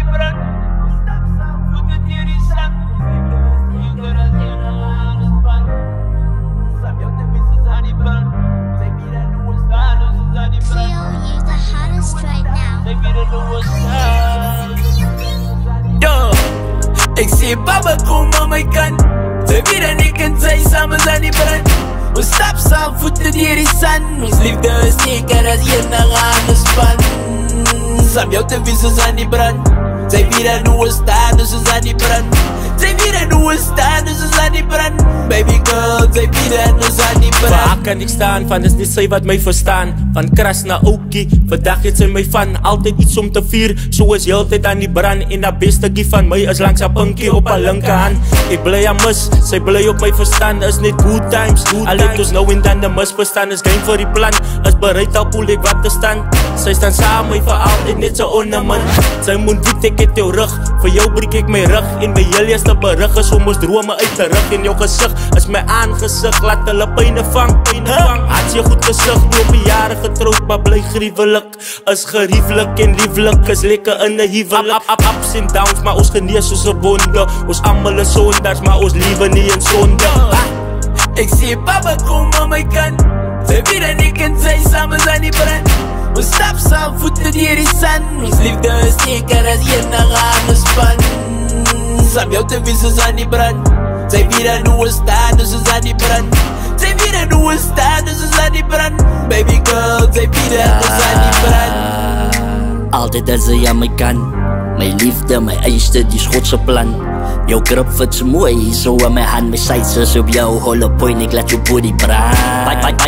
die brand. Stap saam, voete deur die sand. Seker as jy na alles span. Sap jou te wees is aan die brand. Sy weet dat hoe staan, ons is aan die brand. Feel you the hottest right now. Sy weet dat hoe staan. Yo, ek sê baba kom aan my kant. Sy weet dat ek en sy saam is aan die brand. Ons stap saam, voete deur die sand. Ons liefde is seker as enige ander span. Saam jou te wees is aan die brand. Sy weet dat hoe staan, ons is aan die brand. Sy weet dat hoe staan, ons is aan die brand. Baby girl, sy weet dat ons aan die brand. Waar kan ek staan, van is nie sy wat my verstaan. Van kras na oukie, vandag het sy my van. Altyd iets om te vier, so is heel tyd aan die brand. En dat beste gie van my is langs haar pinkie op haar linkerhand. Ek bly aan mis, sy bly op my verstand. Is net good times, al het ons nou en dan de misverstand. Is game vir die plan, is bereid al poel ek wat te stand. Sy staan saam my vir altyd net so ornament. Sy moet weet ek het jou rug, vir jou breek ek my rug. En my heel eerste berig is om ons drome uit te rug. En jou gesig is my aangezig, laat hulle pyne vang. Had jy goed gesig, door my jare getrouwd, maar bly gruwelijk. Is gerieflik en lieflik, is lekker in die huwelik. Ups en downs, maar ons genees soos 'n wonde. Ons almal is sonders, maar ons liewe nie in sonde. Ek sê baba kom aan my kant. Sy weet dat ek en sy saam is aan die brand. Ons stap saam, voete deur die sand. Ons liefde is seker as enige ander span. Saam jou te wees is aan die brand. Sy weet dat hoe staan, ons is aan die brand. Sy weet dat hoe staan, ons is aan die brand. Baby girl, sy weet dat ons aan die brand. Altyd as sy aan my kant. My liefde, my eiste, die Schotse plan. Jou grip fit so mooi, so in my hand. My sights is op jou, holle point, ek laat jou body brand.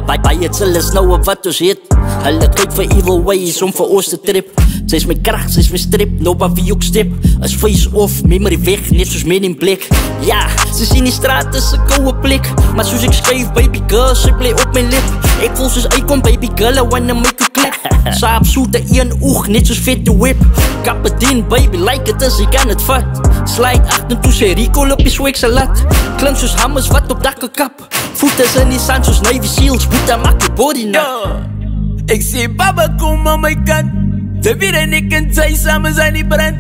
Baie chill is nou op wat ons het. Hulle kyk vir evil ways om vir ons te trip. Sy is my kracht, sy is my strip, nou wat wie ook step. Is face off, memory weg, net soos Men in Black. Ja, sy sien die straat is 'n koue plek. Maar soos ek skryf, baby girl, sy bly op my lip. Ek voel soos uitkom, baby girl, I wanna make you click. Saap soete een oog, net soos vet te whip. Kapitein, baby, like it as jy kan het vat. Slide achter toe sy Rico op die swag salat. Klink soos hammers wat op dakke kap. Voete is in die sand soos Navy Seals, voete maak die body nat. Ek sê baba kom aan my kant. Sy weet dat ek en sy saam is aan die brand.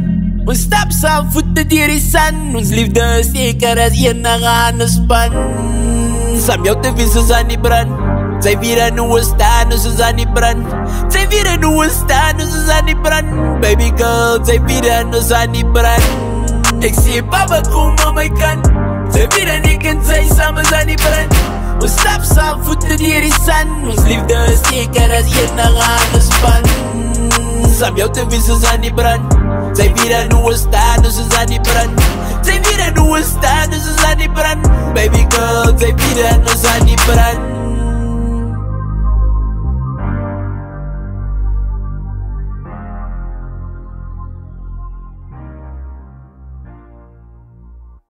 Ons stap saam, voete deur die sand. Ons liefde is seker as enige ander span. Saam jou te wees is aan die brand. Sy weet dat hoe staan, ons is aan die brand. Sy weet dat hoe staan, ons is aan die brand. Baby girl, sy weet dat ons aan die brand. Ek sê baba kom aan my kant. Sy weet dat ek en sy saam is aan die brand. Ons stap saam, voete deur die sand. Ons liefde is seker as enige ander span. Saam jou te wees is aan die brand. Sy weet dat hoe staan, ons is aan die brand. Sy weet dat hoe staan, ons is aan die brand. Baby girl, sy weet dat ons aan die brand.